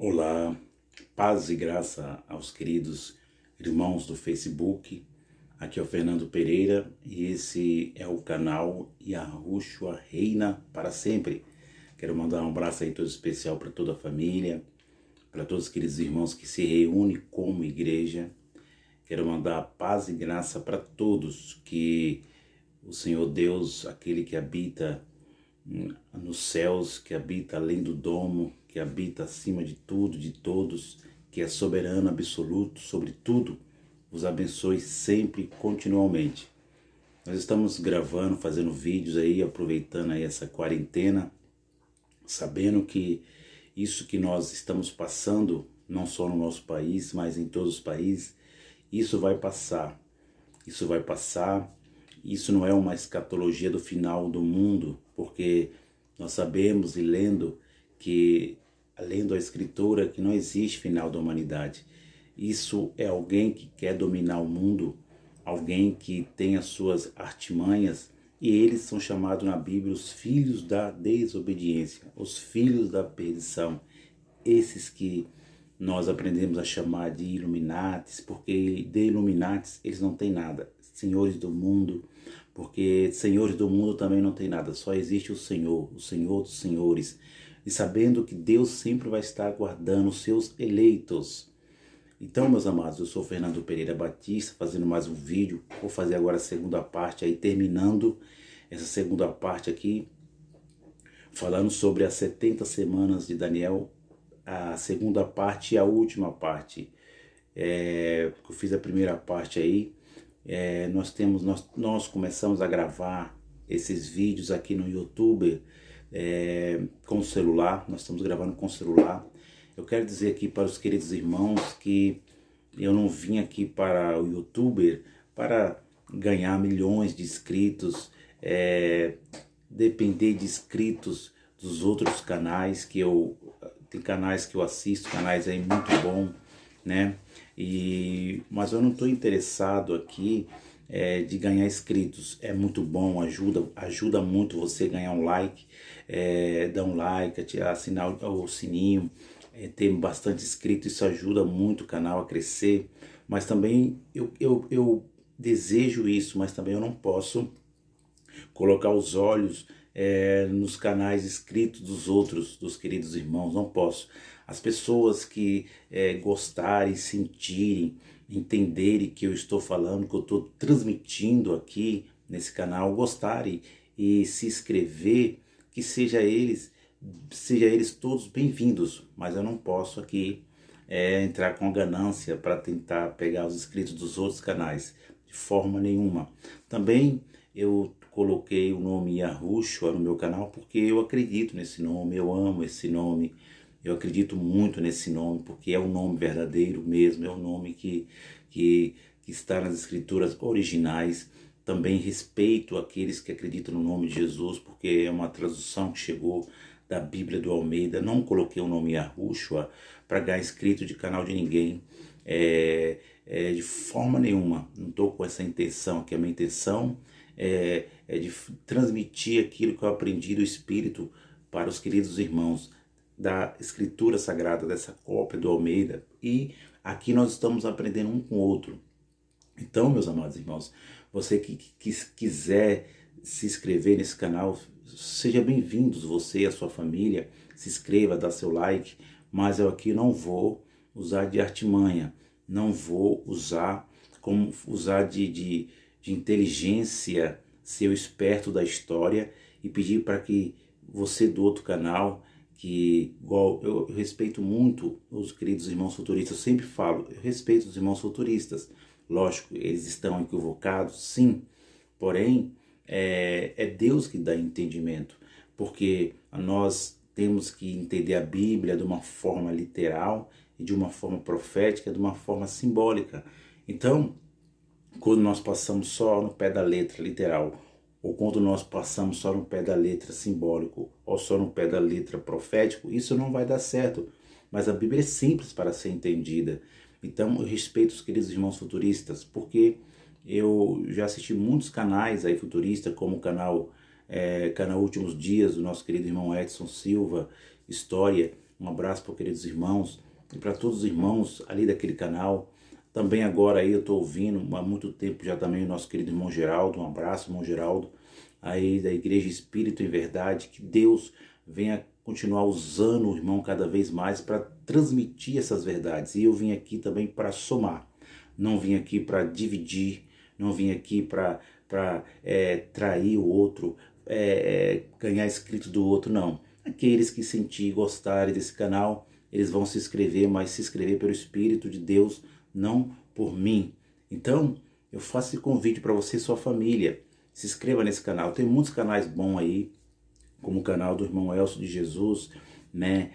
Olá, paz e graça aos queridos irmãos do Facebook. Aqui é o Fernando Pereira e esse é o canal Yahushua Reina para Sempre. Quero mandar um abraço aí todo especial para toda a família, para todos os queridos irmãos que se reúnem como igreja. Quero mandar paz e graça para todos, que o Senhor Deus, aquele que habita nos céus, que habita além do domo, que habita acima de tudo, de todos, que é soberano absoluto sobre tudo, os abençoe sempre e continuamente. Nós estamos gravando, fazendo vídeos aí, aproveitando aí essa quarentena, sabendo que isso que nós estamos passando, não só no nosso país, mas em todos os países, isso vai passar. Isso vai passar. Isso não é uma escatologia do final do mundo, porque nós sabemos e lendo a Escritura, que não existe final da humanidade. Isso é alguém que quer dominar o mundo, alguém que tem as suas artimanhas, e eles são chamados na Bíblia os filhos da desobediência, os filhos da perdição, esses que nós aprendemos a chamar de Illuminatis, porque de Illuminatis eles não têm nada, senhores do mundo, porque senhores do mundo também não tem nada, só existe o Senhor dos senhores, e sabendo que Deus sempre vai estar guardando os seus eleitos. Então, meus amados, eu sou Fernando Pereira Batista, fazendo mais um vídeo, vou fazer agora a segunda parte, aí terminando essa segunda parte aqui, falando sobre as 70 semanas de Daniel, a segunda parte e a última parte. Eu fiz a primeira parte aí, nós começamos a gravar esses vídeos aqui no YouTube com o celular, nós estamos gravando com o celular. Eu quero dizer aqui para os queridos irmãos que eu não vim aqui para o YouTube para ganhar milhões de inscritos, depender de inscritos dos outros canais tem canais que eu assisto, canais aí muito bom, né? Mas eu não estou interessado aqui de ganhar inscritos. É muito bom, ajuda muito você ganhar um like, dar um like, assinar o sininho, ter bastante inscrito, isso ajuda muito o canal a crescer. Mas também eu desejo isso, mas também eu não posso colocar os olhos nos canais inscritos dos outros, dos queridos irmãos, não posso. As pessoas que gostarem, sentirem, entenderem que eu estou falando, que eu estou transmitindo aqui nesse canal, gostarem e se inscrever, que seja eles todos bem-vindos, mas eu não posso aqui entrar com ganância para tentar pegar os inscritos dos outros canais, de forma nenhuma. Também eu coloquei o nome Yahushua no meu canal porque eu acredito nesse nome, eu amo esse nome, eu acredito muito nesse nome, porque é um nome verdadeiro mesmo, é um nome que está nas escrituras originais. Também respeito aqueles que acreditam no nome de Jesus, porque é uma tradução que chegou da Bíblia do Almeida. Não coloquei o nome Yahushua para ganhar inscrito de canal de ninguém, de forma nenhuma. Não estou com essa intenção aqui. A minha intenção é de transmitir aquilo que eu aprendi do Espírito para os queridos irmãos da Escritura Sagrada, dessa cópia do Almeida, e aqui nós estamos aprendendo um com o outro. Então, meus amados irmãos, você que quiser se inscrever nesse canal, seja bem-vindo, você e a sua família, se inscreva, dá seu like, mas eu aqui não vou usar de artimanha, não vou usar de inteligência, ser o esperto da história e pedir para que você do outro canal, que igual eu respeito muito os queridos irmãos futuristas, eu sempre falo, eu respeito os irmãos futuristas, lógico, eles estão equivocados, sim, porém é Deus que dá entendimento, porque nós temos que entender a Bíblia de uma forma literal e de uma forma profética, de uma forma simbólica. Então, quando nós passamos só no pé da letra literal, ou quando nós passamos só no pé da letra simbólico, ou só no pé da letra profético, isso não vai dar certo. Mas a Bíblia é simples para ser entendida. Então eu respeito os queridos irmãos futuristas, porque eu já assisti muitos canais aí futuristas, como o canal Últimos Dias, do nosso querido irmão Edson Silva, História. Um abraço para os queridos irmãos e para todos os irmãos ali daquele canal. Também agora aí eu estou ouvindo há muito tempo já também o nosso querido irmão Geraldo. Um abraço, irmão Geraldo, aí da Igreja Espírito em Verdade. Que Deus venha continuar usando o irmão cada vez mais para transmitir essas verdades. E eu vim aqui também para somar. Não vim aqui para dividir, não vim aqui para trair o outro, ganhar inscrito do outro, não. Aqueles que sentir e gostarem desse canal, eles vão se inscrever, mas se inscrever pelo Espírito de Deus, não por mim. Então, eu faço esse convite para você e sua família. Se inscreva nesse canal. Tem muitos canais bons aí, como o canal do irmão Elcio de Jesus, né?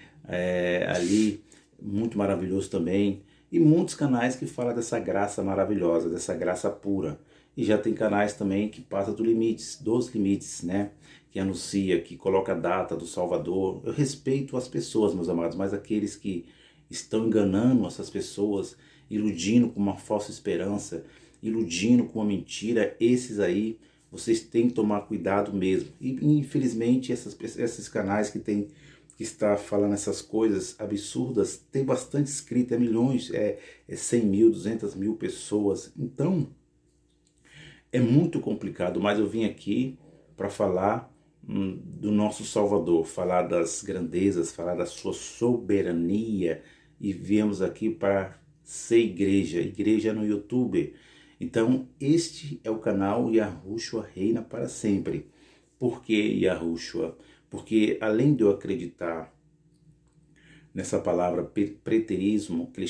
Ali, muito maravilhoso também. E muitos canais que falam dessa graça maravilhosa, dessa graça pura. E já tem canais também que passam dos limites, né? Que anuncia, que coloca a data do Salvador. Eu respeito as pessoas, meus amados, mas aqueles que estão enganando essas pessoas, iludindo com uma falsa esperança, iludindo com uma mentira, esses aí, vocês têm que tomar cuidado mesmo. E infelizmente esses canais que está falando essas coisas absurdas, tem bastante inscrito, milhões, 100 mil, 200 mil pessoas. Então, é muito complicado, mas eu vim aqui para falar do nosso Salvador, falar das grandezas, falar da sua soberania, e viemos aqui para ser igreja no YouTube. Então, este é o canal Yahushua Reina para Sempre. Por que Yahushua? Porque além de eu acreditar nessa palavra preterismo, que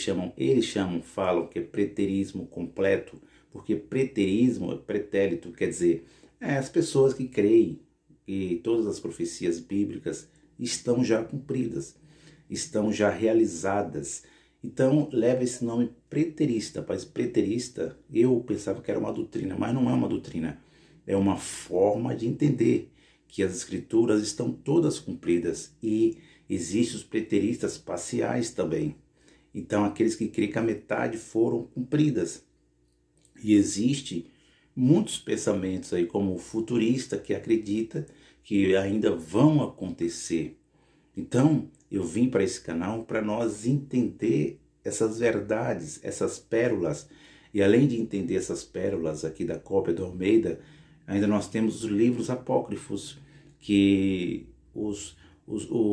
falam que é preterismo completo, porque preterismo é pretérito, quer dizer, as pessoas que creem que todas as profecias bíblicas estão já cumpridas, estão já realizadas. Então leva esse nome preterista, mas preterista eu pensava que era uma doutrina, mas não é uma doutrina, é uma forma de entender que as escrituras estão todas cumpridas e existem os preteristas parciais também. Então aqueles que creem que a metade foram cumpridas. E existe muitos pensamentos aí, como o futurista, que acredita que ainda vão acontecer. Então, eu vim para esse canal para nós entender essas verdades, essas pérolas. E além de entender essas pérolas aqui da cópia do Almeida, ainda nós temos os livros apócrifos que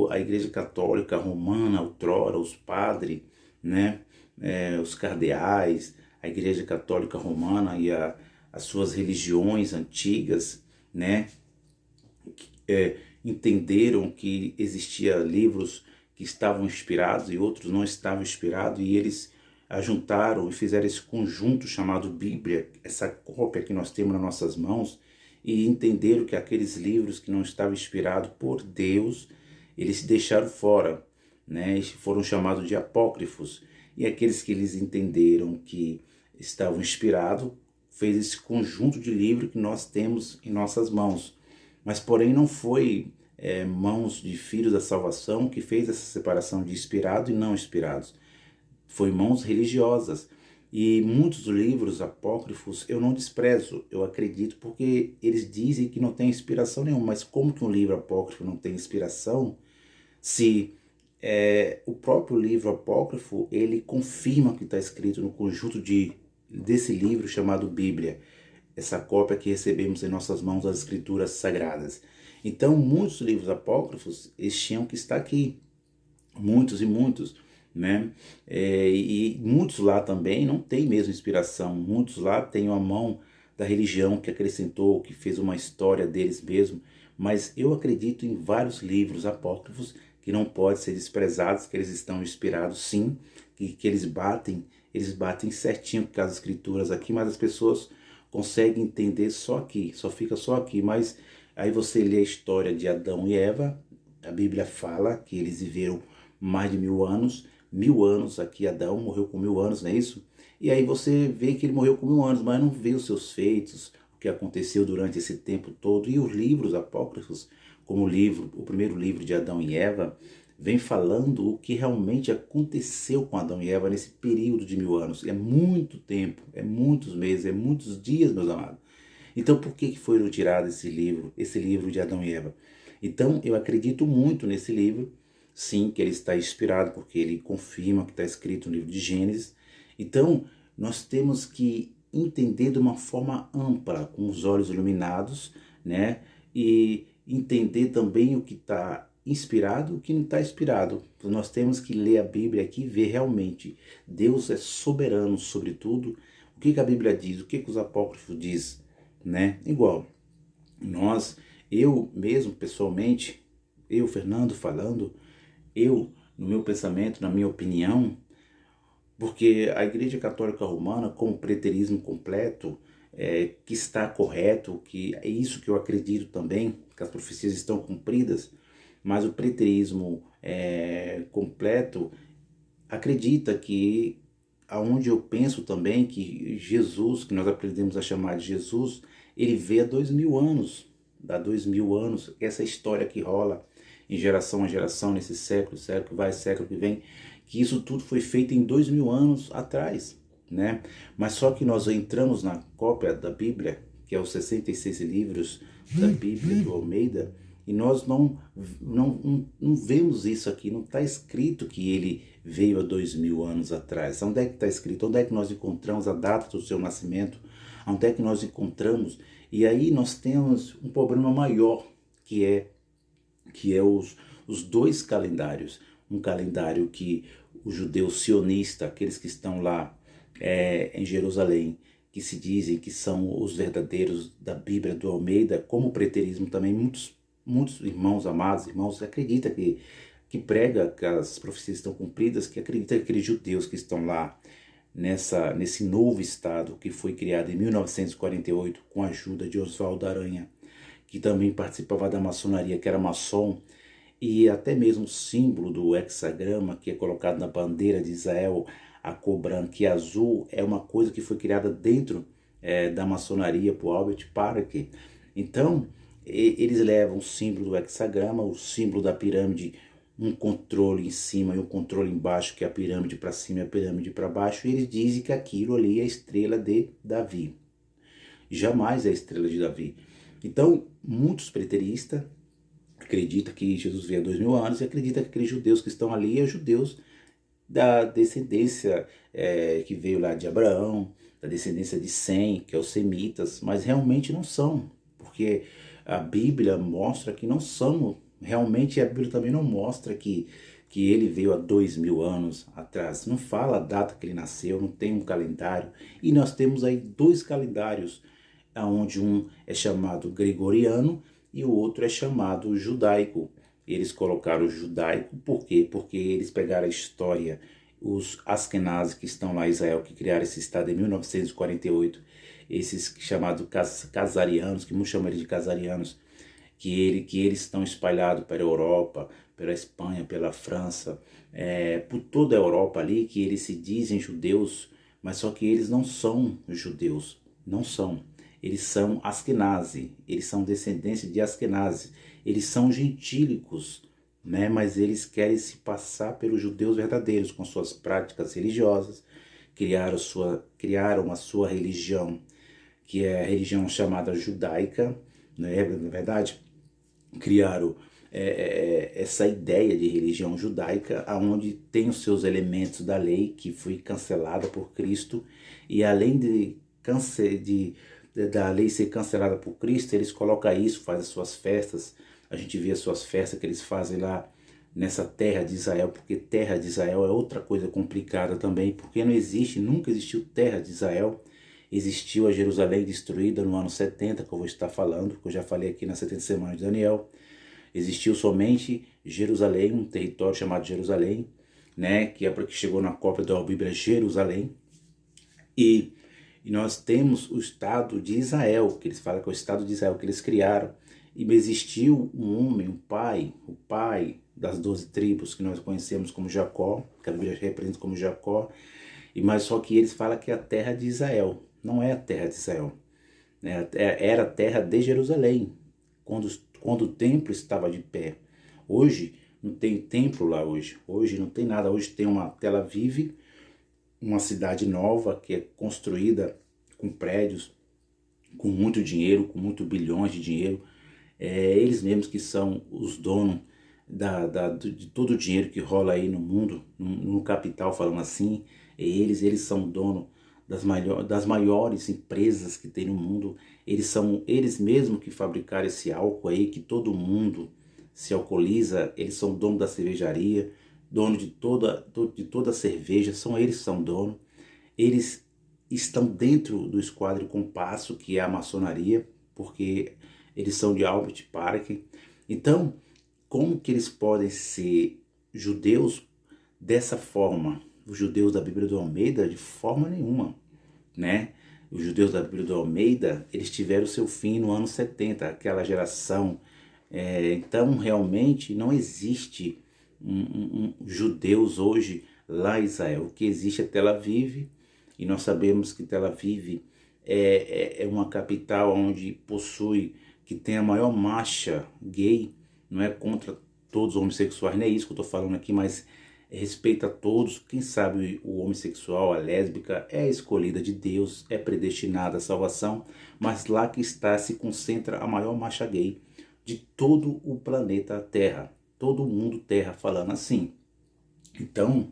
a Igreja Católica Romana, outrora, os padres, né, os cardeais, a Igreja Católica Romana e as suas religiões antigas, né, entenderam que existia livros que estavam inspirados e outros não estavam inspirados, e eles ajuntaram e fizeram esse conjunto chamado Bíblia, essa cópia que nós temos nas nossas mãos, e entenderam que aqueles livros que não estavam inspirados por Deus, eles se deixaram fora, né? Foram chamados de apócrifos. E aqueles que eles entenderam que estavam inspirados, fez esse conjunto de livros que nós temos em nossas mãos. Mas porém não foi mãos de filhos da salvação que fez essa separação de inspirados e não inspirados. Foi mãos religiosas. E muitos livros apócrifos eu não desprezo, eu acredito, porque eles dizem que não tem inspiração nenhuma. Mas como que um livro apócrifo não tem inspiração, se o próprio livro apócrifo ele confirma o que está escrito no conjunto desse livro chamado Bíblia, essa cópia que recebemos em nossas mãos das Escrituras Sagradas. Então, muitos livros apócrifos eles tinham que estar aqui, muitos e muitos, né? E muitos lá também não tem mesmo inspiração, muitos lá têm uma mão da religião que acrescentou, que fez uma história deles mesmo, mas eu acredito em vários livros apócrifos que não podem ser desprezados, que eles estão inspirados sim, que eles batem certinho com as escrituras aqui, mas as pessoas conseguem entender só aqui, só fica só aqui. Mas aí você lê a história de Adão e Eva, a Bíblia fala que eles viveram mais de 1000 anos aqui. Adão morreu com 1000 anos, não é isso? E aí você vê que ele morreu com 1000 anos, mas não vê os seus feitos, o que aconteceu durante esse tempo todo. E os livros apócrifos, como o primeiro livro de Adão e Eva, vem falando o que realmente aconteceu com Adão e Eva nesse período de 1000 anos. É muito tempo, é muitos meses, é muitos dias, meus amados. Então por que foi retirado esse livro de Adão e Eva? Então eu acredito muito nesse livro, sim, que ele está inspirado, porque ele confirma que está escrito no livro de Gênesis. Então, nós temos que entender de uma forma ampla, com os olhos iluminados, né? E entender também o que está inspirado e o que não está inspirado. Nós temos que ler a Bíblia aqui e ver realmente. Deus é soberano sobre tudo. O que a Bíblia diz, o que os apócrifos diz, né? Igual, eu mesmo, pessoalmente, eu, Fernando, falando, eu, no meu pensamento, na minha opinião, porque a Igreja Católica Romana, com o preterismo completo, que está correto, que é isso que eu acredito também, que as profecias estão cumpridas, mas o preterismo completo acredita que, aonde eu penso também, que Jesus, que nós aprendemos a chamar de Jesus, ele veio há 2000 anos, dá 2000 anos, essa história que rola em geração a geração, nesse século, século que vai, século que vem, que isso tudo foi feito em 2000 anos atrás, né? Mas só que nós entramos na cópia da Bíblia, que é os 66 livros da Bíblia do Almeida, e nós não vemos isso aqui, não está escrito que ele veio há 2000 anos atrás. Onde é que está escrito? Onde é que nós encontramos a data do seu nascimento? Onde é que nós encontramos? E aí nós temos um problema maior, que é os dois calendários. Um calendário que os judeus sionistas, aqueles que estão lá em Jerusalém, que se dizem que são os verdadeiros da Bíblia do Almeida, como o preterismo também, muitos irmãos amados, irmãos, acreditam que prega que as profecias estão cumpridas, que acredita que aqueles judeus que estão lá nesse novo estado que foi criado em 1948 com a ajuda de Oswaldo Aranha, que também participava da maçonaria, que era maçom, e até mesmo o símbolo do hexagrama, que é colocado na bandeira de Israel, a cor branca e azul, é uma coisa que foi criada dentro da maçonaria por Albert Parker. Então, eles levam o símbolo do hexagrama, o símbolo da pirâmide, um controle em cima e um controle embaixo, que é a pirâmide para cima e a pirâmide para baixo, e eles dizem que aquilo ali é a estrela de Davi. Jamais é a estrela de Davi. Então, muitos preteristas acreditam que Jesus veio há 2000 anos e acreditam que aqueles judeus que estão ali são judeus da descendência que veio lá de Abraão, da descendência de Sem, que é os semitas, mas realmente não são, porque a Bíblia mostra que não são, realmente a Bíblia também não mostra que ele veio há 2000 anos atrás, não fala a data que ele nasceu, não tem um calendário, e nós temos aí dois calendários, onde um é chamado gregoriano e o outro é chamado judaico. Eles colocaram o judaico, por quê? Porque eles pegaram a história, os Askenazes que estão lá em Israel, que criaram esse estado em 1948, esses chamados casarianos, que muitos chamam eles de casarianos, que eles estão espalhados pela Europa, pela Espanha, pela França, por toda a Europa ali, que eles se dizem judeus, mas só que eles não são judeus, não são. Eles são Askenazi, eles são descendentes de Askenazi, eles são gentílicos, né? Mas eles querem se passar pelos judeus verdadeiros, com suas práticas religiosas, criaram a sua religião, que é a religião chamada judaica, né? Na verdade, criaram essa ideia de religião judaica, onde tem os seus elementos da lei, que foi cancelada por Cristo, e além da lei ser cancelada por Cristo, eles colocam isso, fazem as suas festas. A gente vê as suas festas que eles fazem lá nessa terra de Israel, porque terra de Israel é outra coisa complicada também, porque não existe, nunca existiu terra de Israel. Existiu a Jerusalém destruída no ano 70, que eu vou estar falando, que eu já falei aqui nas 70 semanas de Daniel. Existiu somente Jerusalém, um território chamado Jerusalém, né, que é para que chegou na cópia da Bíblia Jerusalém. E nós temos o Estado de Israel, que eles falam que é o Estado de Israel que eles criaram. E existiu um homem, o pai das 12 tribos, que nós conhecemos como Jacó, que a Bíblia representa como Jacó, mas só que eles falam que é a terra de Israel. Não é a terra de Israel, né? Era a terra de Jerusalém, quando o templo estava de pé. Hoje não tem templo lá hoje não tem nada. Hoje tem uma Tel Aviv, uma cidade nova que é construída com prédios, com muito dinheiro, com muitos bilhões de dinheiro. Eles mesmos que são os donos de todo o dinheiro que rola aí no mundo, no capital, falando assim, eles são dono das maiores empresas que tem no mundo. Eles são eles mesmos que fabricaram esse álcool aí, que todo mundo se alcooliza. Eles são dono da cervejaria, dono de toda a cerveja, são eles que são dono. Eles estão dentro do Esquadro Compasso, que é a maçonaria, porque eles são de Albert Park. Então, como que eles podem ser judeus dessa forma? Os judeus da Bíblia do Almeida, de forma nenhuma, né? Os judeus da Bíblia do Almeida, eles tiveram seu fim no ano 70, aquela geração. Então, realmente, não existe judeus hoje lá em Israel. O que existe é Tel Aviv, e nós sabemos que Tel Aviv é uma capital onde que tem a maior marcha gay. Não é contra todos os homossexuais, não é isso que eu estou falando aqui, mas respeita a todos. Quem sabe o homossexual, a lésbica é escolhida de Deus, é predestinada à salvação, mas lá que se concentra a maior marcha gay de todo o planeta Terra, todo o mundo Terra, falando assim. Então,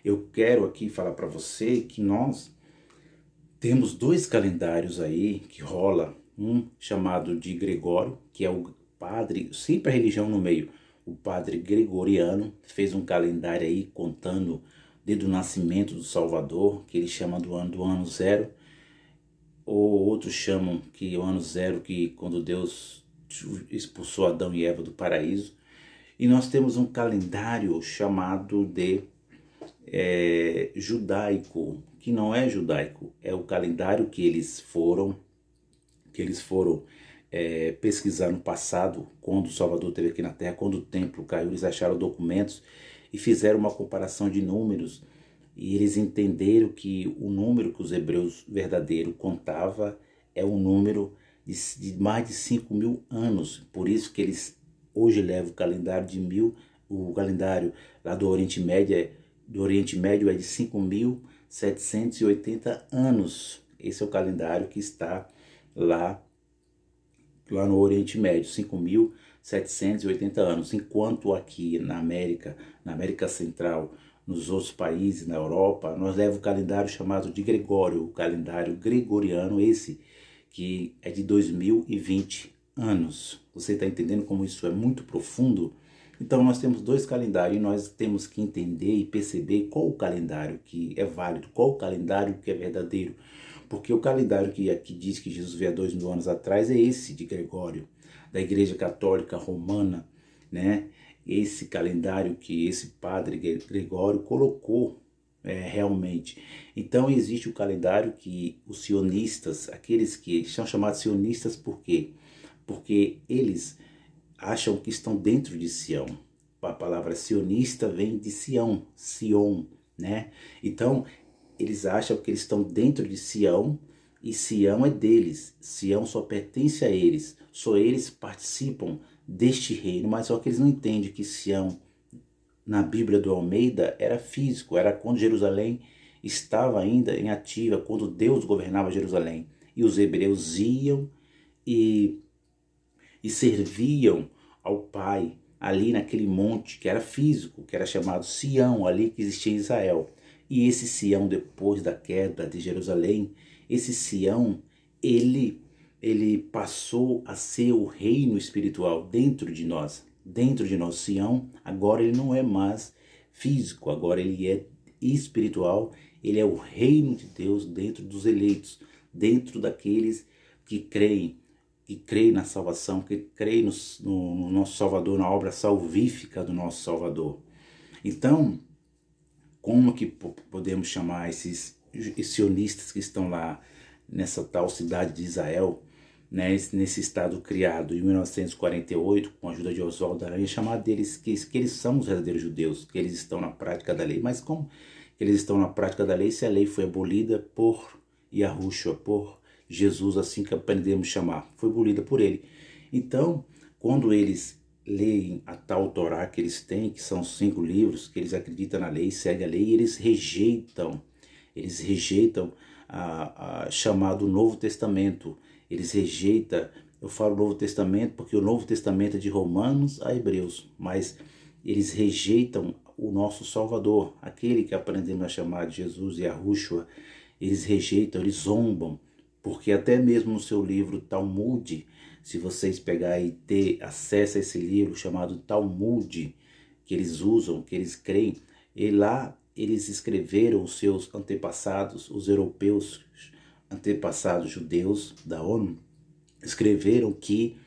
eu quero aqui falar para você que nós temos dois calendários aí que rola, um chamado de Gregório, que é o padre, sempre a religião no meio, o padre Gregoriano, fez um calendário aí contando desde o nascimento do Salvador, que ele chama do ano zero, ou outros chamam que o ano zero, que quando Deus expulsou Adão e Eva do paraíso. E nós temos um calendário chamado de judaico, que não é judaico, é o calendário que eles foram pesquisar no passado, quando o Salvador esteve aqui na Terra, quando o templo caiu. Eles acharam documentos e fizeram uma comparação de números, e eles entenderam que o número que os hebreus verdadeiros contava é um número de mais de 5.000 anos. Por isso que eles hoje levam o calendário o calendário lá do Oriente Médio é de 5.780 anos. Esse é o calendário que está lá no Oriente Médio, 5.780 anos, enquanto aqui na América Central, nos outros países, na Europa, nós levamos o calendário chamado de Gregório, o calendário gregoriano, esse que é de 2020 anos. Você está entendendo como isso é muito profundo? Então nós temos dois calendários e nós temos que entender e perceber qual o calendário que é válido, qual o calendário que é verdadeiro. Porque o calendário que aqui diz que Jesus veio há 2.000 anos atrás é esse de Gregório, da Igreja Católica Romana, né? Esse calendário que esse padre Gregório colocou realmente. Então existe o calendário que os sionistas, aqueles que são chamados sionistas, por quê? Porque eles acham que estão dentro de Sião. A palavra sionista vem de Sião, Sion, né? Então eles acham que eles estão dentro de Sião, e Sião é deles. Sião só pertence a eles. Só eles participam deste reino, mas só que eles não entendem que Sião, na Bíblia do Almeida, era físico. Era quando Jerusalém estava ainda em ativa, quando Deus governava Jerusalém. E os hebreus iam e serviam ao Pai ali naquele monte que era físico, que era chamado Sião, ali que existia em Israel. E esse Sião, depois da queda de Jerusalém, esse Sião, ele passou a ser o reino espiritual dentro de nós. Dentro de nós, Sião, agora ele não é mais físico, agora ele é espiritual. Ele é o reino de Deus dentro dos eleitos, dentro daqueles que creem na salvação, que creem no nosso Salvador, na obra salvífica do nosso Salvador. Então, como que podemos chamar esses sionistas que estão lá nessa tal cidade de Israel, né, nesse estado criado em 1948, com a ajuda de Oswaldo Aranha, chamar deles que eles são os verdadeiros judeus, que eles estão na prática da lei. Mas como eles estão na prática da lei se a lei foi abolida por Yahushua, por Jesus, assim que aprendemos a chamar, foi abolida por ele? Então, quando eles leem a tal Torá que eles têm, que são 5 livros, que eles acreditam na lei, seguem a lei, e eles rejeitam a chamado Novo Testamento, eles rejeitam Eu falo Novo Testamento porque o Novo Testamento é de Romanos a Hebreus, mas eles rejeitam o nosso Salvador, aquele que aprendemos a chamar de Jesus e Yahushua. Eles rejeitam, eles zombam, porque até mesmo no seu livro Talmud, se vocês pegarem e ter acesso a esse livro chamado Talmud, que eles usam, que eles creem, e lá eles escreveram os seus antepassados, os europeus, antepassados judeus da ONU, escreveram que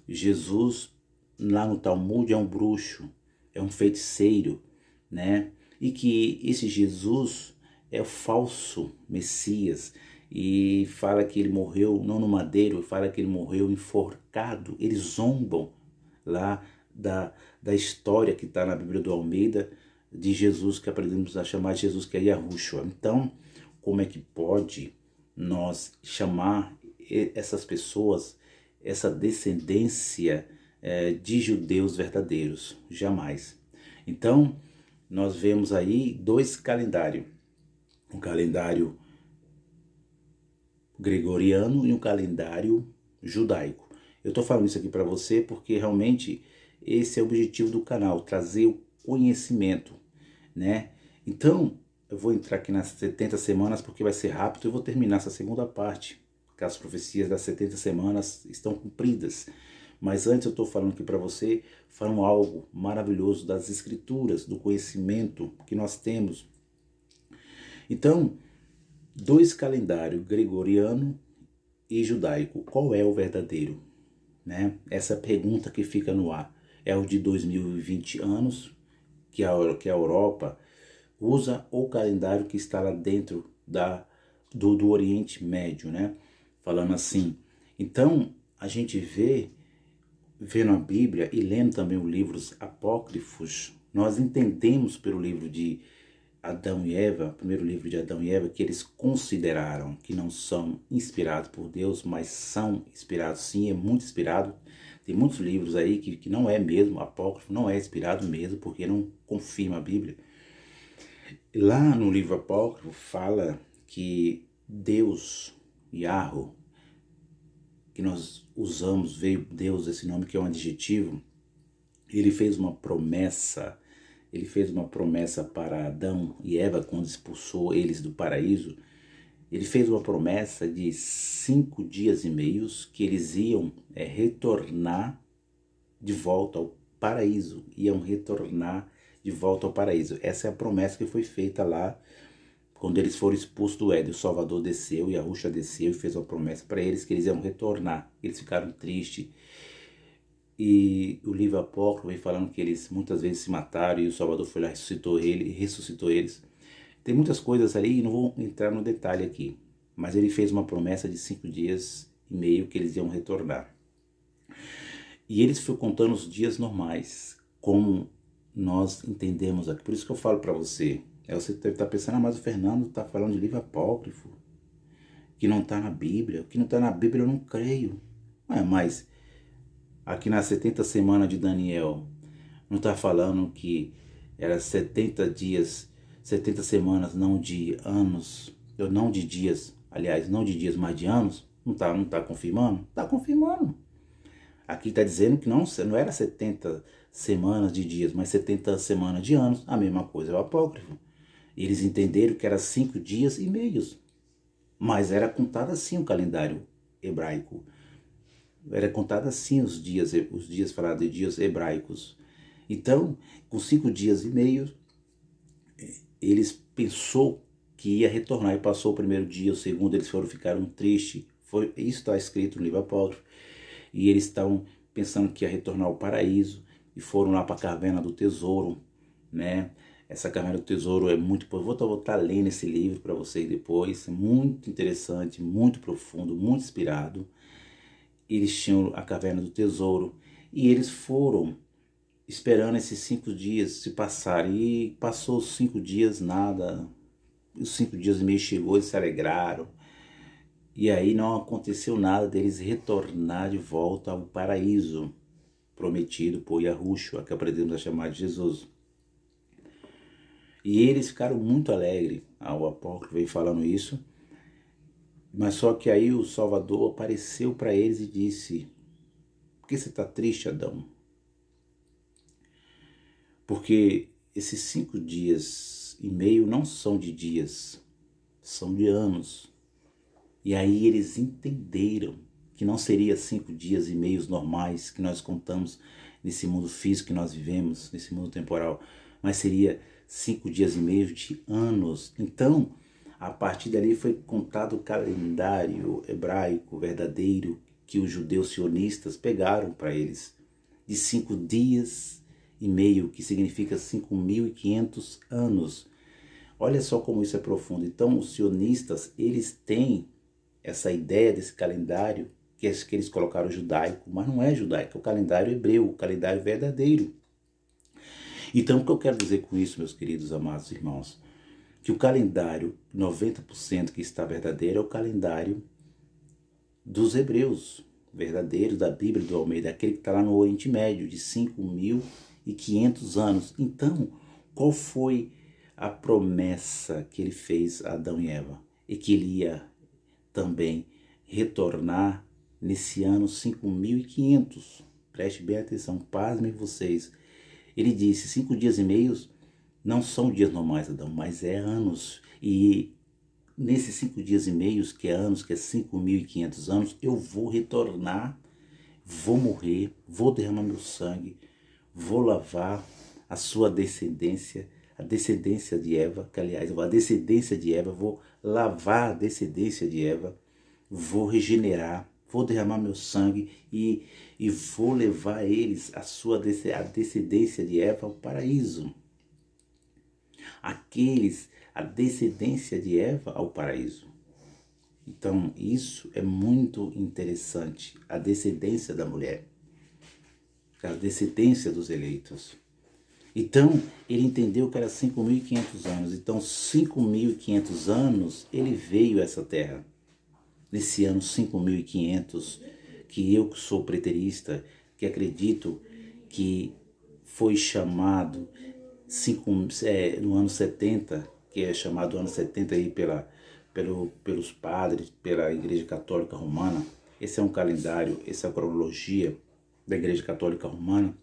Jesus, lá no Talmud, é um bruxo, é um feiticeiro, né? E que esse Jesus é o falso Messias, e fala que ele morreu não no madeiro, fala que ele morreu enforcado. Eles zombam lá da história que está na Bíblia do Almeida, de Jesus, que aprendemos a chamar de Jesus, que é Yahushua. Então, como é que pode nós chamar essas pessoas, essa descendência de judeus verdadeiros? Jamais. Então, nós vemos aí dois calendários. Um calendário gregoriano e um calendário judaico. Eu estou falando isso aqui para você porque realmente esse é o objetivo do canal, trazer o conhecimento, né? Então, eu vou entrar aqui nas 70 semanas porque vai ser rápido. Eu vou terminar essa segunda parte, que as profecias das 70 semanas estão cumpridas. Mas antes eu estou falando aqui para você, falando algo maravilhoso das escrituras, do conhecimento que nós temos. Então, dois calendários, gregoriano e judaico, qual é o verdadeiro? Né? Essa pergunta que fica no ar. É o de 2020 anos, que a Europa usa, ou o calendário que está lá dentro do Oriente Médio, né? Falando assim. Então, a gente vendo a Bíblia e lendo também os livros apócrifos, nós entendemos pelo livro de Adão e Eva, primeiro livro de Adão e Eva, que eles consideraram que não são inspirados por Deus, mas são inspirados sim, é muito inspirado. Tem muitos livros aí que não é mesmo, apócrifo não é inspirado mesmo, porque não confirma a Bíblia. Lá no livro apócrifo fala que Deus, Yahweh, que nós usamos, veio Deus, esse nome que é um adjetivo, ele fez uma promessa para Adão e Eva quando expulsou eles do paraíso. Ele fez uma promessa de 5 dias e meios que eles iam retornar de volta ao paraíso, iam retornar de volta ao paraíso. Essa é a promessa que foi feita lá quando eles foram expulsos do Éden. O Salvador desceu, Yahushua desceu e fez uma promessa para eles que eles iam retornar. Eles ficaram tristes. E o livro apócrifo vem falando que eles muitas vezes se mataram e o Salvador foi lá e ressuscitou eles. Tem muitas coisas ali e não vou entrar no detalhe aqui. Mas ele fez uma promessa de 5 dias e meio que eles iam retornar. E eles foram contando os dias normais, como nós entendemos aqui. Por isso que eu falo para você. Você deve estar pensando, mas o Fernando está falando de livro apócrifo, que não está na Bíblia. O que não está na Bíblia eu não creio. Mas aqui nas 70 semanas de Daniel, não está falando que era 70 dias, 70 semanas, não de anos, ou não de dias, aliás, não de dias, mas de anos? Não tá confirmando? Está confirmando. Aqui está dizendo que não era 70 semanas de dias, mas 70 semanas de anos. A mesma coisa é o apócrifo. Eles entenderam que era 5 dias e meios. Mas era contado assim o calendário hebraico. Era contado assim os dias falados de dias hebraicos. Então, com 5 dias e meio, eles pensou que ia retornar. E passou o primeiro dia, o segundo, eles ficaram tristes. Isso está escrito no livro apócrifo. E eles estavam pensando que ia retornar ao paraíso. E foram lá para a caverna do tesouro, né? Essa caverna do tesouro é muito... Vou estar lendo esse livro para vocês depois. É muito interessante, muito profundo, muito inspirado. Eles tinham a caverna do tesouro. E eles foram esperando esses 5 dias se passarem. E passou os 5 dias, nada. Os 5 dias e meio chegou, eles se alegraram. E aí não aconteceu nada deles retornar de volta ao paraíso prometido por Yahushua, que aprendemos a chamar de Jesus. E eles ficaram muito alegres. O apócrifo veio falando isso. Mas só que aí o Salvador apareceu para eles e disse: Por que você está triste, Adão? Porque esses 5 dias e meio não são de dias, são de anos. E aí eles entenderam que não seria 5 dias e meios normais que nós contamos nesse mundo físico que nós vivemos, nesse mundo temporal, mas seria 5 dias e meio de anos. Então, a partir dali foi contado o calendário hebraico verdadeiro que os judeus sionistas pegaram para eles, de 5 dias e meio, que significa 5.500 anos. Olha só como isso é profundo. Então, os sionistas, eles têm essa ideia desse calendário, que eles colocaram judaico, mas não é judaico, é o calendário hebreu, o calendário verdadeiro. Então, o que eu quero dizer com isso, meus queridos amados irmãos? Que o calendário, 90% que está verdadeiro, é o calendário dos hebreus, verdadeiro, da Bíblia do Almeida, aquele que está lá no Oriente Médio, de 5.500 anos. Então, qual foi a promessa que ele fez a Adão e Eva? E que ele ia também retornar nesse ano 5.500. Preste bem atenção, pasmem vocês. Ele disse, 5 dias e meios não são dias normais, Adão, mas é anos. E nesses 5 dias e meios, que é anos, que é 5.500 anos, eu vou retornar, vou morrer, vou derramar meu sangue, vou lavar a sua descendência, a descendência de Eva, que aliás, a descendência de Eva, vou lavar a descendência de Eva, vou regenerar, vou derramar meu sangue e vou levar eles, a descendência de Eva, ao paraíso. A descendência de Eva ao paraíso. Então, isso é muito interessante, a descendência da mulher, a descendência dos eleitos. Então, ele entendeu que era 5.500 anos. Então, 5.500 anos, ele veio a essa terra. Nesse ano 5.500, que eu que sou preterista, que acredito que foi chamado no ano 70, que é chamado ano 70 aí pelos padres, pela Igreja Católica Romana. Esse é um calendário, essa é a cronologia da Igreja Católica Romana.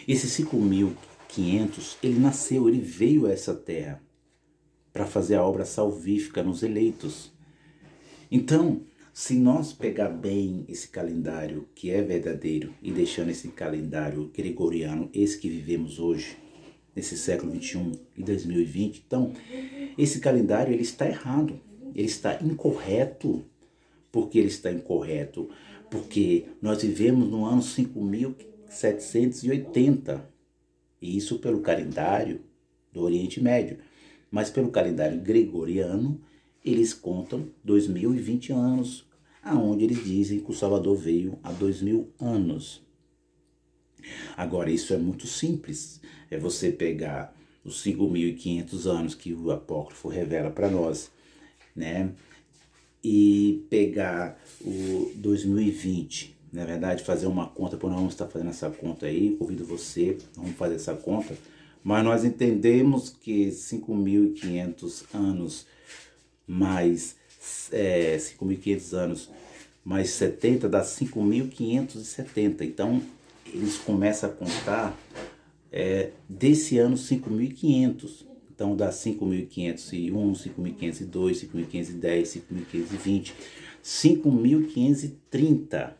Esse 5.500, ele nasceu, ele veio a essa terra para fazer a obra salvífica nos eleitos. Então, se nós pegar bem esse calendário que é verdadeiro e deixando esse calendário gregoriano, esse que vivemos hoje, nesse século 21 e 2020, então, esse calendário ele está errado, ele está incorreto. Por que ele está incorreto? Porque nós vivemos no ano 5.780, e isso pelo calendário do Oriente Médio, mas pelo calendário gregoriano, eles contam 2020 anos, aonde eles dizem que o Salvador veio há 2.000 anos. Agora, isso é muito simples, é você pegar os 5.500 anos que o apócrifo revela para nós, né? E pegar o 2020, na verdade, fazer uma conta, por nós vamos estar fazendo essa conta aí, convido você, vamos fazer essa conta, mas nós entendemos que 5.500 anos mais 5.500 anos mais 70 dá 5.570. Então, eles começam a contar desse ano 5.500. Então, dá 5.501, 5.502, 5.510, 5.520, 5.530.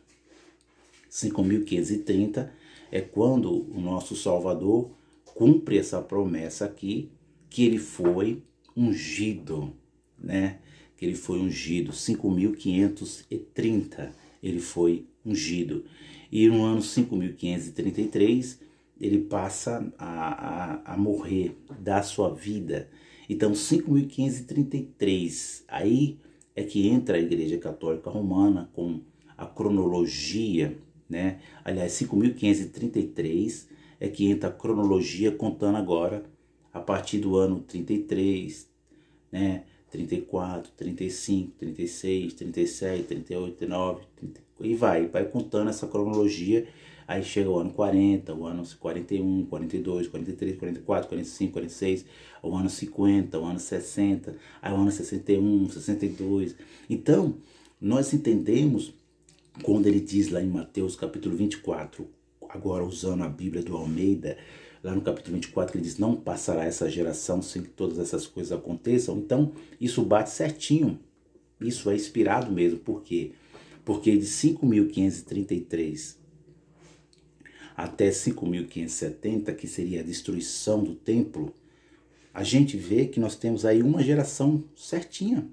5.530 é quando o nosso Salvador cumpre essa promessa aqui, que ele foi ungido, né? Que ele foi ungido, 5.530 ele foi ungido. E no ano 5.533 ele passa a morrer, dá sua vida. Então 5.533, aí é que entra a Igreja Católica Romana com a cronologia, né? Aliás, 5.533 é que entra a cronologia contando agora a partir do ano 33, né? 34, 35, 36, 37, 38, 39, 30, e vai contando essa cronologia. Aí chega o ano 40, o ano 41, 42, 43, 44, 45, 46, o ano 50, o ano 60, aí o ano 61, 62. Então, nós entendemos quando ele diz lá em Mateus capítulo 24, agora usando a Bíblia do Almeida, lá no capítulo 24, ele diz, não passará essa geração sem que todas essas coisas aconteçam. Então, isso bate certinho. Isso é inspirado mesmo. Por quê? Porque de 5.533 até 5.570, que seria a destruição do templo, a gente vê que nós temos aí uma geração certinha.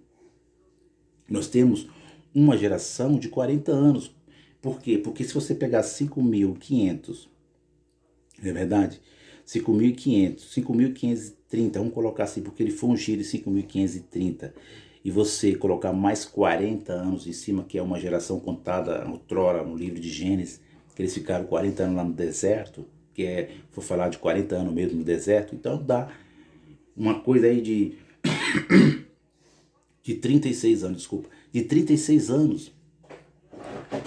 Nós temos uma geração de 40 anos. Por quê? Porque se você pegar 5.500, não é verdade? 5.500, 5.530, vamos colocar assim, porque ele foi ungido em 5.530, e você colocar mais 40 anos em cima, que é uma geração contada outrora no livro de Gênesis, que eles ficaram 40 anos lá no deserto, foi falar de 40 anos mesmo no deserto, então dá uma coisa aí de 36 anos, desculpa, de 36 anos,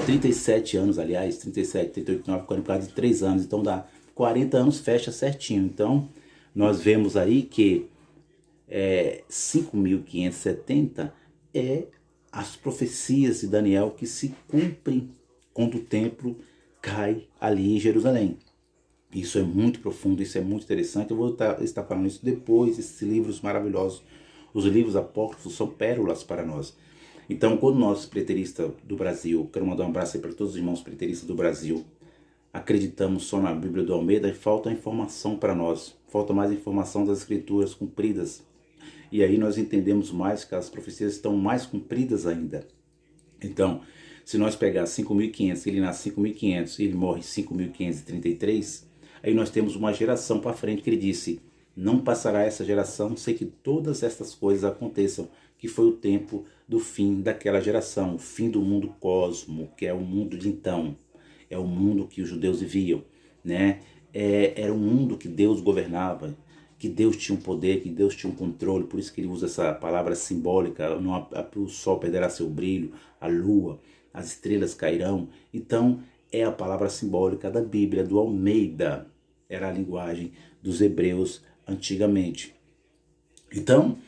37 anos, aliás, 37, 38, 39, 40, por causa de 3 anos, então dá 40 anos, fecha certinho. Então, nós vemos aí que 5.570 é as profecias de Daniel que se cumprem quando o templo cai ali em Jerusalém. Isso é muito profundo, isso é muito interessante. Eu vou estar falando isso depois, esses livros maravilhosos. Os livros apócrifos são pérolas para nós. Então, quando nós, preteristas do Brasil, quero mandar um abraço aí para todos os irmãos preteristas do Brasil, acreditamos só na Bíblia do Almeida e falta informação para nós. Falta mais informação das escrituras cumpridas. E aí nós entendemos mais que as profecias estão mais cumpridas ainda. Então, se nós pegar 5.500, ele nasce em 5.500 e ele morre em 5.533, aí nós temos uma geração para frente que ele disse, não passará essa geração sem que todas essas coisas aconteçam, que foi o tempo do fim daquela geração, o fim do mundo cosmo, que é o mundo de então, é o mundo que os judeus viviam, né? Era um mundo que Deus governava, que Deus tinha um poder, que Deus tinha um controle, por isso que ele usa essa palavra simbólica, o sol perderá seu brilho, a lua, as estrelas cairão. Então, é a palavra simbólica da Bíblia, do Almeida, era a linguagem dos hebreus antigamente. Então,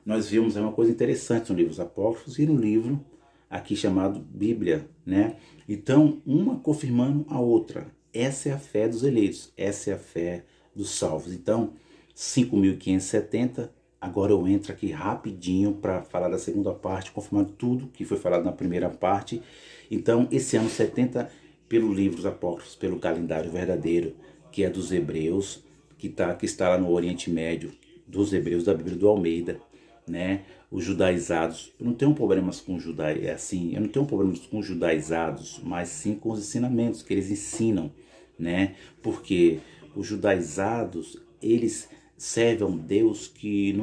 nós vimos uma coisa interessante no livro dos apócrifos e no livro aqui chamado Bíblia, né? Então, uma confirmando a outra. Essa é a fé dos eleitos, essa é a fé dos salvos. Então, 5.570, agora eu entro aqui rapidinho para falar da segunda parte, confirmando tudo que foi falado na primeira parte. Então, esse ano 70, pelo livro dos apócrifos, pelo calendário verdadeiro, que é dos hebreus, que está lá no Oriente Médio, dos hebreus da Bíblia do Almeida, né? Os judaizados, eu não tenho problemas com eu não tenho problemas com os judaizados, mas sim com os ensinamentos que eles ensinam, né? Porque os judaizados, eles servem a um Deus que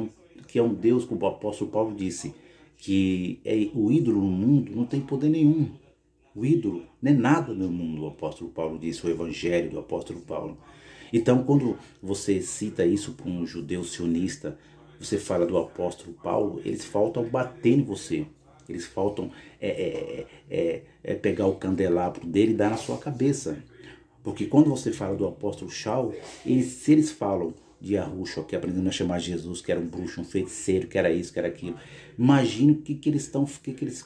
é um Deus, como o apóstolo Paulo disse, que o ídolo no mundo não tem poder nenhum. O ídolo não é nada no mundo, o apóstolo Paulo disse, o evangelho do apóstolo Paulo. Então, quando você cita isso para um judeu sionista, você fala do apóstolo Paulo, eles faltam bater em você. Eles faltam pegar o candelabro dele e dar na sua cabeça. Porque quando você fala do apóstolo Shaul, se eles falam de Yahushua, que aprendendo a chamar Jesus, que era um bruxo, um feiticeiro, que era isso, que era aquilo. Imagine o que eles estão,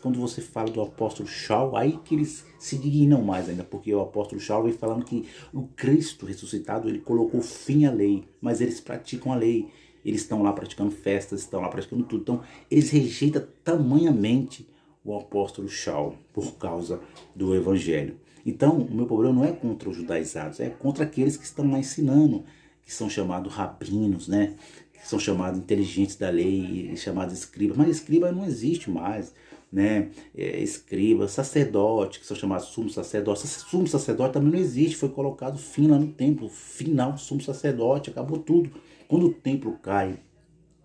quando você fala do apóstolo Shaul, aí que eles se indignam mais ainda, porque o apóstolo Shaul vem falando que o Cristo ressuscitado, ele colocou fim à lei, mas eles praticam a lei. Eles estão lá praticando festas, estão lá praticando tudo. Então, eles rejeitam tamanhamente o apóstolo Shaul por causa do evangelho. Então, o meu problema não é contra os judaizados, é contra aqueles que estão lá ensinando, que são chamados rabinos, né? Que são chamados inteligentes da lei, chamados escribas. Mas escriba não existe mais, né? Escriba, sacerdote, que são chamados sumo sacerdote. Sumo sacerdote também não existe, foi colocado fim lá no templo, final do sumo sacerdote, acabou tudo. Quando o templo cai,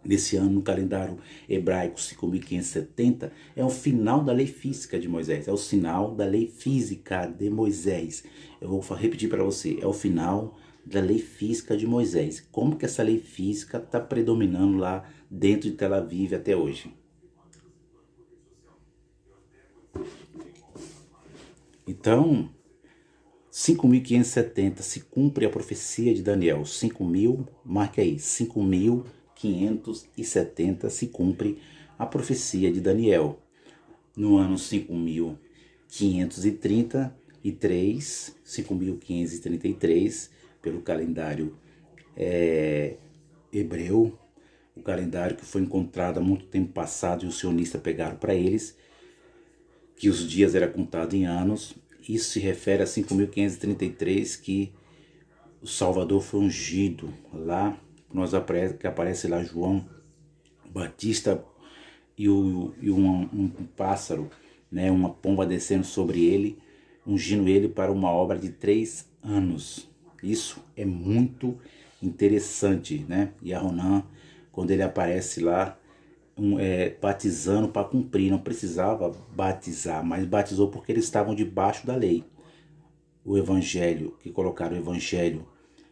nesse ano, no calendário hebraico 5.570, é o final da lei física de Moisés, é o sinal da lei física de Moisés. Eu vou repetir para você, é o final da lei física de Moisés. Como que essa lei física está predominando lá dentro de Tel Aviv até hoje? Então, 5.570 se cumpre a profecia de Daniel. 5.000, marque aí, 5.570 se cumpre a profecia de Daniel. No ano 5.570, 5.533, pelo calendário hebreu, o calendário que foi encontrado há muito tempo passado e os sionistas pegaram para eles, que os dias eram contados em anos. Isso se refere a 5.533, que o Salvador foi ungido lá, que aparece lá João Batista e um pássaro, né, uma pomba descendo sobre ele, ungindo ele para uma obra de 3 anos. Isso é muito interessante, né? E Aronan, quando ele aparece lá, batizando para cumprir, não precisava batizar, mas batizou porque eles estavam debaixo da lei. O evangelho, que colocaram o evangelho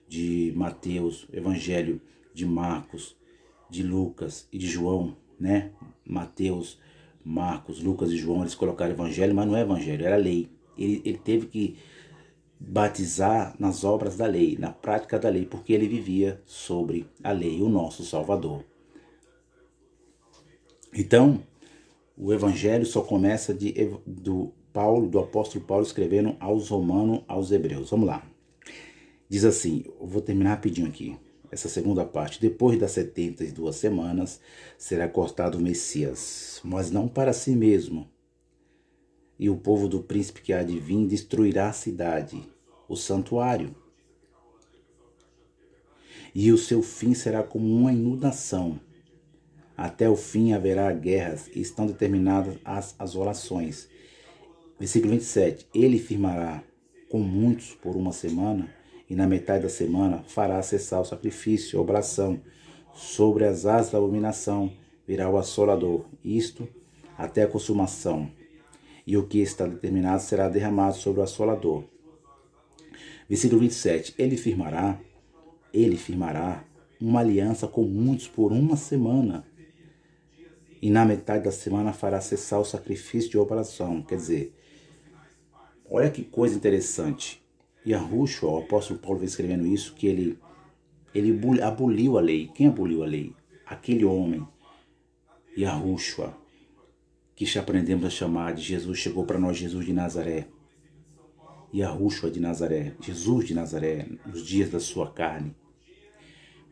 de Mateus, o evangelho de Marcos, de Lucas e de João, né? Mateus, Marcos, Lucas e João, eles colocaram evangelho, mas não é evangelho, era lei. Ele teve que batizar nas obras da lei, na prática da lei, porque ele vivia sobre a lei, o nosso Salvador. Então, o evangelho só começa do apóstolo Paulo escrevendo aos romanos, aos hebreus. Vamos lá. Diz assim, eu vou terminar rapidinho aqui, essa segunda parte. Depois das 72 semanas, será cortado o Messias, mas não para si mesmo. E o povo do príncipe que há de vir destruirá a cidade, o santuário. E o seu fim será como uma inundação. Até o fim haverá guerras e estão determinadas as assolações. Versículo 27. Ele firmará com muitos por uma semana, e na metade da semana fará cessar o sacrifício, a oblação. Sobre as asas da abominação virá o assolador, isto até a consumação. E o que está determinado será derramado sobre o assolador. Versículo 27. Ele firmará uma aliança com muitos por uma semana, e na metade da semana fará cessar o sacrifício de oblação. Quer dizer, olha que coisa interessante. E Yahushua, o apóstolo Paulo vem escrevendo isso, que ele aboliu a lei. Quem aboliu a lei? Aquele homem, Yahushua, que já aprendemos a chamar de Jesus, chegou para nós Jesus de Nazaré. Yahushua de Nazaré, Jesus de Nazaré, nos dias da sua carne.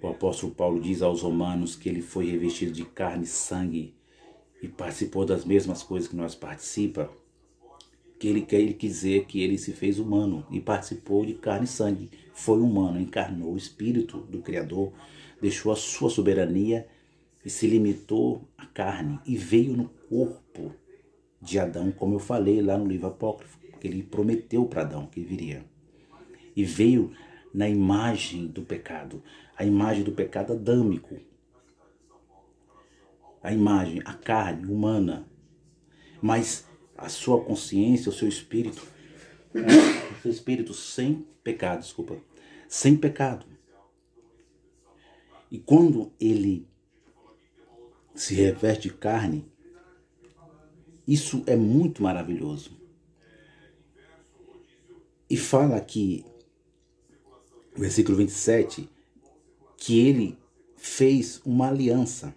O apóstolo Paulo diz aos romanos que ele foi revestido de carne e sangue e participou das mesmas coisas que nós participamos, que ele quer dizer que ele se fez humano e participou de carne e sangue, foi humano, encarnou o Espírito do Criador, deixou a sua soberania e se limitou à carne e veio no corpo de Adão, como eu falei lá no livro apócrifo, que ele prometeu para Adão que viria. E veio na imagem do pecado, a imagem do pecado adâmico, a imagem, a carne humana, mas a sua consciência, o seu espírito sem pecado, sem pecado. E quando ele se reveste de carne, isso é muito maravilhoso. E fala aqui, versículo 27, que ele fez uma aliança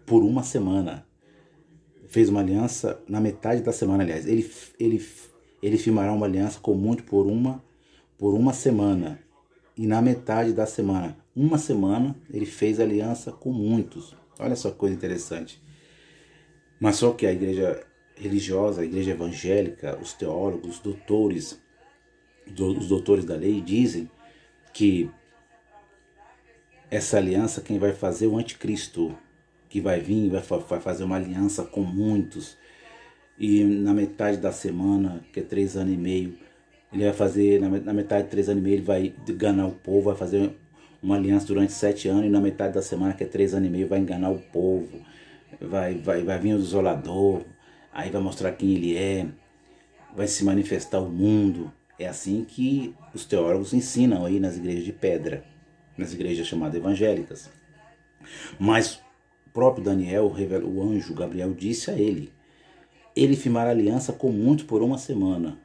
por uma semana. Fez uma aliança na metade da semana, aliás. Ele firmará uma aliança com muito por uma semana. E na metade da semana, uma semana, ele fez aliança com muitos. Olha só que coisa interessante. Mas só que a igreja religiosa, a igreja evangélica, os teólogos, os doutores da lei dizem que essa aliança quem vai fazer é o anticristo, que vai vir, vai fazer uma aliança com muitos. E na metade da semana, que é 3 anos e meio, ele vai fazer, na metade de 3 anos e meio, ele vai enganar o povo, vai fazer uma aliança durante 7 anos, e na metade da semana, que é 3 anos e meio, vai enganar o povo. Vai vir o desolador, aí vai mostrar quem ele é, vai se manifestar o mundo. É assim que os teólogos ensinam aí nas igrejas de pedra, nas igrejas chamadas evangélicas. Mas o próprio Daniel, o anjo Gabriel, disse a ele firmará aliança com muitos por uma semana.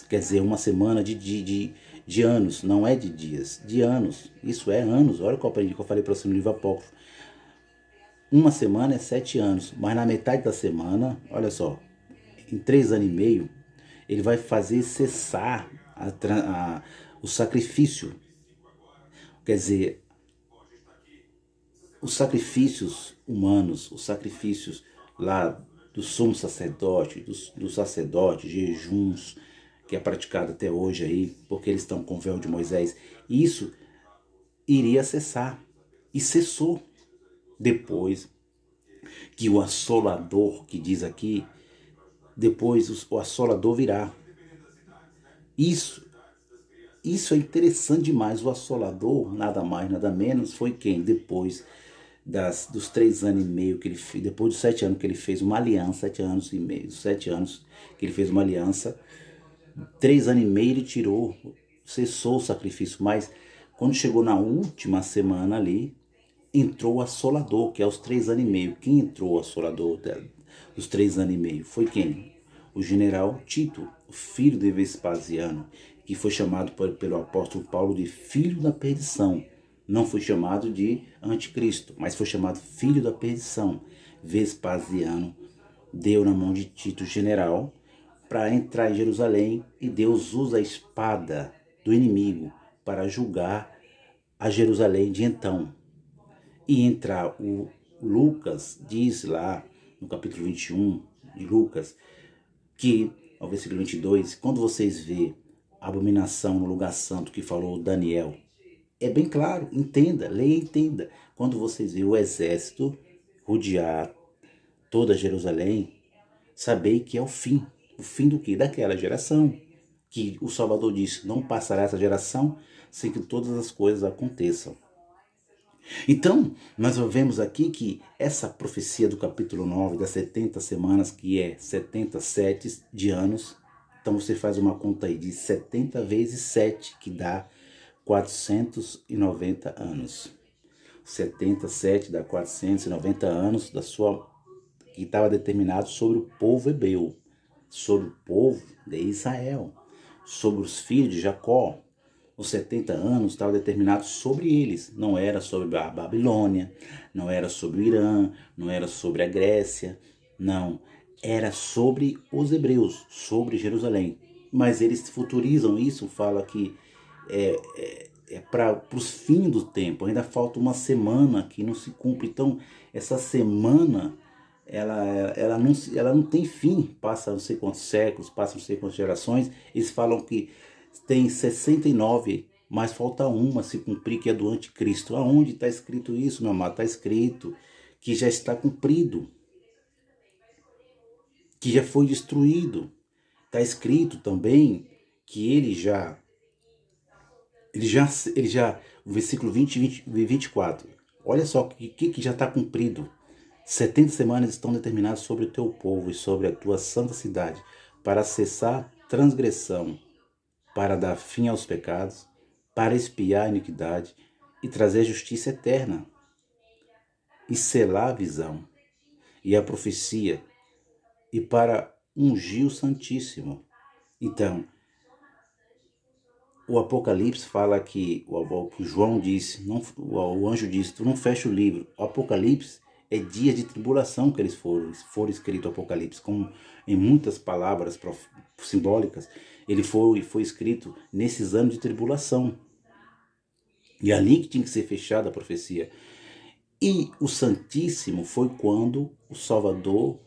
Quer dizer, uma semana de anos, não é de dias, de anos. Isso é anos. Olha o que eu aprendi, que eu falei para você no livro apócrifo. Uma semana é 7 anos, mas na metade da semana, olha só, em 3 anos e meio, ele vai fazer cessar o sacrifício. Quer dizer, os sacrifícios humanos, os sacrifícios lá do sumo sacerdote, do sacerdote, jejuns, que é praticado até hoje aí, porque eles estão com o véu de Moisés, isso iria cessar. E cessou. Depois que o assolador, que diz aqui, depois o assolador virá. Isso é interessante demais. O assolador, nada mais, nada menos, foi quem? Depois dos 3 anos e meio que ele fez, depois dos 7 anos que ele fez uma aliança, 7 anos e meio, 7 anos que ele fez uma aliança, 3 anos e meio ele cessou o sacrifício, mas quando chegou na última semana ali, entrou o assolador, que é os 3 anos e meio. Quem entrou o assolador dos 3 anos e meio? Foi quem? O general Tito, o filho de Vespasiano, que foi chamado pelo apóstolo Paulo de filho da perdição. Não foi chamado de anticristo, mas foi chamado filho da perdição. Vespasiano deu na mão de Tito, general, para entrar em Jerusalém, e Deus usa a espada do inimigo para julgar a Jerusalém de então. E entrar o Lucas, diz lá no capítulo 21 de Lucas, que, ao versículo 22, quando vocês vê a abominação no lugar santo que falou Daniel, é bem claro, entenda, leia e entenda. Quando vocês vê o exército rodear toda Jerusalém, sabei que é o fim. O fim do quê? Daquela geração. Que o Salvador disse, não passará essa geração sem que todas as coisas aconteçam. Então, nós vemos aqui que essa profecia do capítulo 9, das 70 semanas, que é 70 setes de anos, então você faz uma conta aí de 70 vezes 7, que dá 490 anos. 77 dá 490 anos que estava determinado sobre o povo hebreu, sobre o povo de Israel, sobre os filhos de Jacó. Os 70 anos estavam determinados sobre eles, não era sobre a Babilônia, não era sobre o Irã, não era sobre a Grécia, não, era sobre os hebreus, sobre Jerusalém. Mas eles futurizam isso, falam que é para os fins do tempo, ainda falta uma semana que não se cumpre. Então, essa semana, ela não tem fim, passa não sei quantos séculos, passa não sei quantas gerações. Eles falam que tem 69, mas falta uma se cumprir, que é do anticristo. Aonde está escrito isso, meu amado? Está escrito que já está cumprido, que já foi destruído. Está escrito também que o versículo 20 e 24, olha só o que já está cumprido. 70 semanas estão determinadas sobre o teu povo e sobre a tua santa cidade, para cessar transgressão, para dar fim aos pecados, para expiar a iniquidade e trazer justiça eterna, e selar a visão e a profecia, e para ungir o Santíssimo. Então, o Apocalipse fala que o João disse, o anjo disse, tu não fecha o livro. O Apocalipse é dia de tribulação que eles foram escrito o Apocalipse, como em muitas palavras simbólicas, ele foi escrito nesses anos de tribulação. E ali que tinha que ser fechada a profecia. E o Santíssimo foi quando o Salvador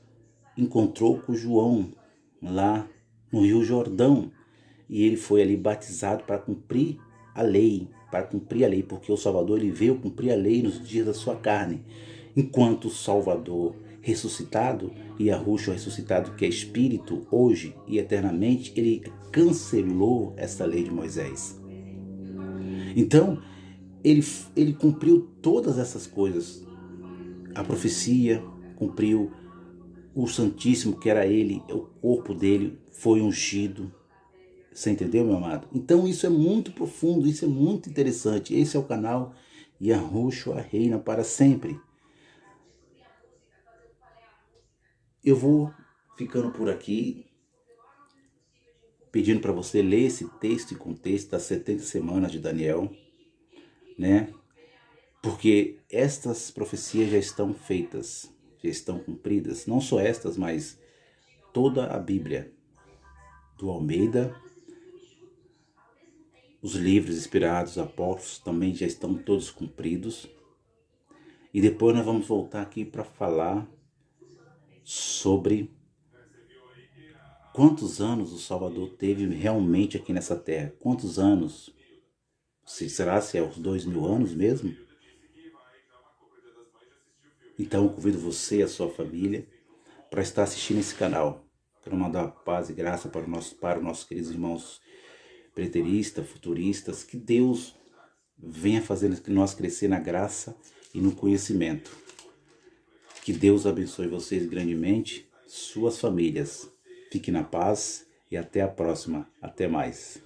encontrou com João lá no Rio Jordão. E ele foi ali batizado para cumprir a lei, porque o Salvador ele veio cumprir a lei nos dias da sua carne. Enquanto o Salvador ressuscitado, e Yahushua ressuscitado, que é Espírito, hoje e eternamente, ele cancelou essa lei de Moisés. Então, ele cumpriu todas essas coisas. A profecia cumpriu, o Santíssimo, que era ele, o corpo dele foi ungido. Você entendeu, meu amado? Então isso é muito profundo, isso é muito interessante. Esse é o canal Yahushua Reina para sempre. Eu vou ficando por aqui, pedindo para você ler esse texto e contexto das 70 semanas de Daniel, né? Porque estas profecias já estão feitas, já estão cumpridas. Não só estas, mas toda a Bíblia, do Almeida. Os livros inspirados, apóstolos, também já estão todos cumpridos. E depois nós vamos voltar aqui para falar sobre quantos anos o Salvador teve realmente aqui nessa terra. Quantos anos? Será se é os 2000 anos mesmo? Então eu convido você e a sua família para estar assistindo esse canal. Quero mandar paz e graça para os nossos queridos irmãos preteristas, futuristas. Que Deus venha fazendo que nós crescer na graça e no conhecimento. Que Deus abençoe vocês grandemente, suas famílias. Fique na paz e até a próxima. Até mais.